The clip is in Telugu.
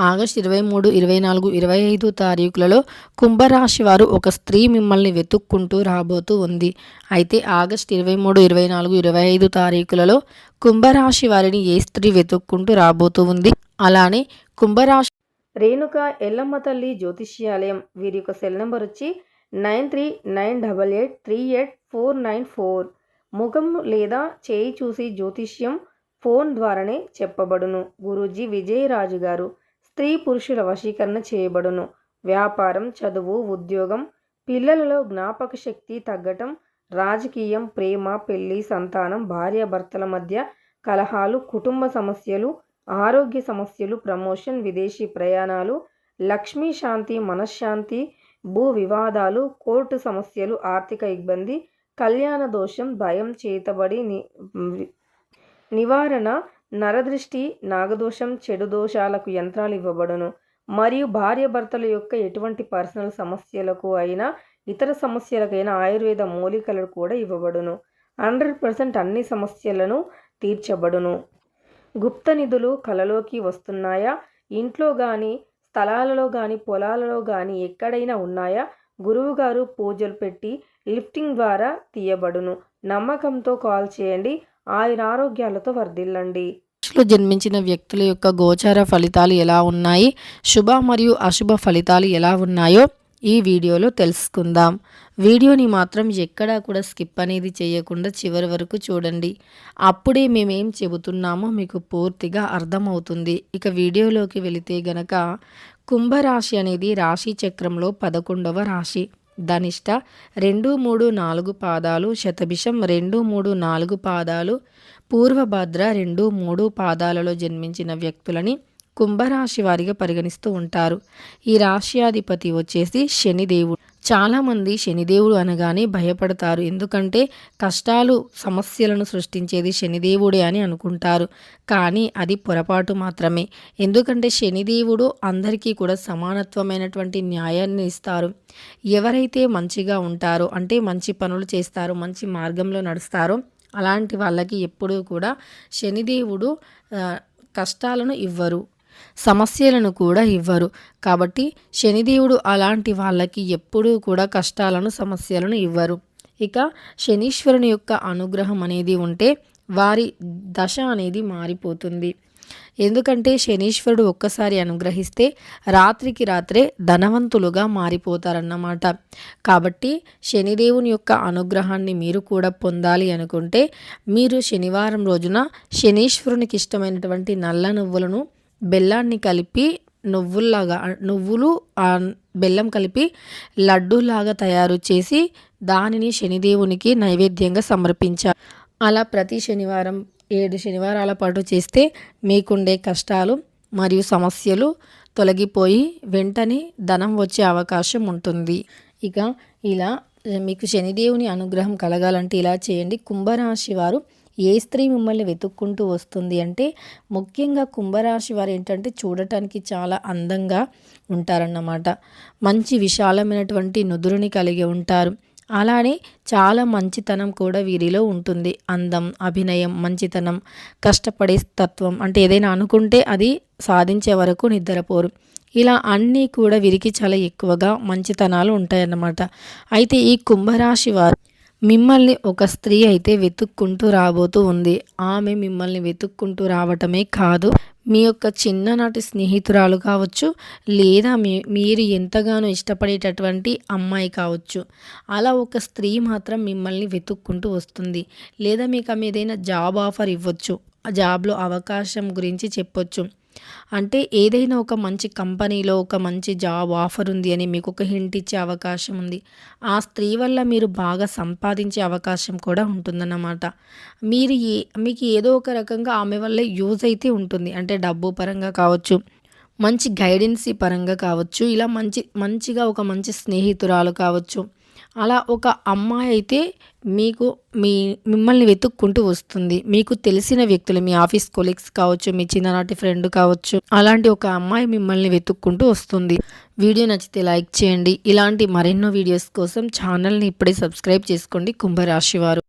ఆగస్టు 23, 24, 25 తారీఖులలో కుంభరాశి వారు ఒక స్త్రీ మిమ్మల్ని వెతుక్కుంటూ రాబోతూ ఉంది. అయితే ఆగస్టు 23, 24, 25 తారీఖులలో కుంభరాశి వారిని ఏ స్త్రీ వెతుక్కుంటూ రాబోతూ ఉంది. అలానే కుంభరాశి రేణుక ఎల్లమ్మ తల్లి జ్యోతిష్యాలయం వీరి యొక్క సెల్ నెంబర్ వచ్చి 9398838494. ముఖం లేదా చేయి చూసి జ్యోతిష్యం ఫోన్ ద్వారానే చెప్పబడును. గురూజీ విజయరాజు గారు. స్త్రీ పురుషుల వశీకరణ చేయబడును. వ్యాపారం, చదువు, ఉద్యోగం, పిల్లలలో జ్ఞాపక శక్తి తగ్గటం, రాజకీయం, ప్రేమ, పెళ్లి, సంతానం, భార్యాభర్తల మధ్య కలహాలు, కుటుంబ సమస్యలు, ఆరోగ్య సమస్యలు, ప్రమోషన్, విదేశీ ప్రయాణాలు, లక్ష్మీ శాంతి, మనశ్శాంతి, భూ వివాదాలు, కోర్టు సమస్యలు, ఆర్థిక ఇబ్బంది, కళ్యాణ దోషం, భయం, చేతబడి నివారణ, నరదృష్టి, నాగదోషం, చెడు దోషాలకు యంత్రాలు ఇవ్వబడును. మరియు భార్యాభర్తల యొక్క ఎటువంటి పర్సనల్ సమస్యలకు అయినా ఇతర సమస్యలకైనా ఆయుర్వేద మూలికలు కూడా ఇవ్వబడును. 100% అన్ని సమస్యలను తీర్చబడును. గుప్త నిధులు కలలోకి వస్తున్నాయా? ఇంట్లో కానీ, స్థలాలలో కానీ, పొలాలలో కానీ ఎక్కడైనా ఉన్నాయా? గురువుగారు పూజలు పెట్టి లిఫ్టింగ్ ద్వారా తీయబడును. నమ్మకంతో కాల్ చేయండి. ఆయురారోగ్యాలతో వర్ధిల్లండి. జన్మించిన వ్యక్తుల యొక్క గోచార ఫలితాలు ఎలా ఉన్నాయి, శుభ మరియు అశుభ ఫలితాలు ఎలా ఉన్నాయో ఈ వీడియోలో తెలుసుకుందాం. వీడియోని మాత్రం ఎక్కడా కూడా స్కిప్ అనేది చేయకుండా చివరి వరకు చూడండి. అప్పుడే మేమేం చెబుతున్నామో మీకు పూర్తిగా అర్థమవుతుంది. ఇక వీడియోలోకి వెళితే గనక కుంభరాశి అనేది రాశి చక్రంలో 11వ రాశి. ధనిష్ట 2, 3, 4 పాదాలు, శతభిషం 2, 3, 4 పాదాలు, పూర్వభద్ర 2, 3 పాదాలలో జన్మించిన వ్యక్తులని కుంభరాశి వారిగా పరిగణిస్తూ ఉంటారు. ఈ రాశ్యాధిపతి వచ్చేసి శనిదేవుడు. చాలామంది శనిదేవుడు అనగానే భయపడతారు. ఎందుకంటే కష్టాలు, సమస్యలను సృష్టించేది శనిదేవుడే అని అనుకుంటారు. కానీ అది పొరపాటు మాత్రమే. ఎందుకంటే శనిదేవుడు అందరికీ కూడా సమానత్వమైనటువంటి న్యాయాన్ని ఇస్తారు. ఎవరైతే మంచిగా ఉంటారో, అంటే మంచి పనులు చేస్తారో, మంచి మార్గంలో నడుస్తారో అలాంటి వాళ్ళకి ఎప్పుడూ కూడా శనిదేవుడు కష్టాలను ఇవ్వరు, సమస్యలను కూడా ఇవ్వరు. కాబట్టి శనిదేవుడు అలాంటి వాళ్ళకి ఎప్పుడూ కూడా కష్టాలను, సమస్యలను ఇవ్వరు. ఇక శనీశ్వరుని యొక్క అనుగ్రహం అనేది ఉంటే వారి దశ అనేది మారిపోతుంది. ఎందుకంటే శనీశ్వరుడు ఒక్కసారి అనుగ్రహిస్తే రాత్రికి రాత్రే ధనవంతులుగా మారిపోతారన్నమాట. కాబట్టి శనిదేవుని యొక్క అనుగ్రహాన్ని మీరు కూడా పొందాలి అనుకుంటే మీరు శనివారం రోజున శనీశ్వరునికి ఇష్టమైనటువంటి నల్ల నువ్వులను, బెల్లాన్ని కలిపి నువ్వులు బెల్లం కలిపి లడ్డూలాగా తయారు చేసి దానిని శనిదేవునికి నైవేద్యంగా సమర్పించారు. అలా ప్రతి శనివారం 7 శనివారాల పాటు చేస్తే మీకుండే కష్టాలు మరియు సమస్యలు తొలగిపోయి వెంటనే ధనం వచ్చే అవకాశం ఉంటుంది. ఇక ఇలా మీకు శనిదేవుని అనుగ్రహం కలగాలంటే ఇలా చేయండి. కుంభరాశి వారు ఏ స్త్రీ మిమ్మల్ని వెతుక్కుంటూ వస్తుంది అంటే ముఖ్యంగా కుంభరాశి వారు ఏంటంటే చూడటానికి చాలా అందంగా ఉంటారన్నమాట. మంచి విశాలమైనటువంటి నుదురుని కలిగి ఉంటారు. అలానే చాలా మంచితనం కూడా వీరిలో ఉంటుంది. అందం, అభినయం, మంచితనం, కష్టపడే తత్వం, అంటే ఏదైనా అనుకుంటే అది సాధించే వరకు నిద్రపోరు. ఇలా అన్నీ కూడా వీరికి చాలా ఎక్కువగా మంచితనాలు ఉంటాయన్నమాట. అయితే ఈ కుంభరాశి వారు మిమ్మల్ని ఒక స్త్రీ అయితే వెతుక్కుంటూ రాబోతూ ఉంది. ఆమె మిమ్మల్ని వెతుక్కుంటూ రావటమే కాదు, మీ యొక్క చిన్ననాటి స్నేహితురాలు కావచ్చు, లేదా మీరు ఎంతగానో ఇష్టపడేటటువంటి అమ్మాయి కావచ్చు. అలా ఒక స్త్రీ మాత్రం మిమ్మల్ని వెతుక్కుంటూ వస్తుంది. లేదా మీకు ఆమె ఏదైనా జాబ్ ఆఫర్ ఇవ్వచ్చు, ఆ జాబ్లో అవకాశం గురించి చెప్పొచ్చు. అంటే ఏదైనా ఒక మంచి కంపెనీలో ఒక మంచి జాబ్ ఆఫర్ ఉంది అని మీకు ఒక హింట్ ఇచ్చే అవకాశం ఉంది. ఆ స్త్రీ వల్ల మీరు బాగా సంపాదించే అవకాశం కూడా ఉంటుందన్నమాట. మీకు ఏదో ఒక రకంగా ఆమె వల్ల యూజ్ అయితే ఉంటుంది. అంటే డబ్బు పరంగా కావచ్చు, మంచి గైడెన్సీ పరంగా కావచ్చు, ఇలా మంచిగా ఒక మంచి స్నేహితురాలు కావచ్చు. అలా ఒక అమ్మాయి అయితే మిమ్మల్ని వెతుక్కుంటూ వస్తుంది. మీకు తెలిసిన వ్యక్తులు, మీ ఆఫీస్ కొలీగ్స్ కావచ్చు, మీ చిన్ననాటి ఫ్రెండ్ కావచ్చు, అలాంటి ఒక అమ్మాయి మిమ్మల్ని వెతుక్కుంటూ వస్తుంది. వీడియో నచ్చితే లైక్ చేయండి. ఇలాంటి మరెన్నో వీడియోస్ కోసం ఛానల్ని ఇప్పుడే సబ్స్క్రైబ్ చేసుకోండి కుంభరాశి వారు.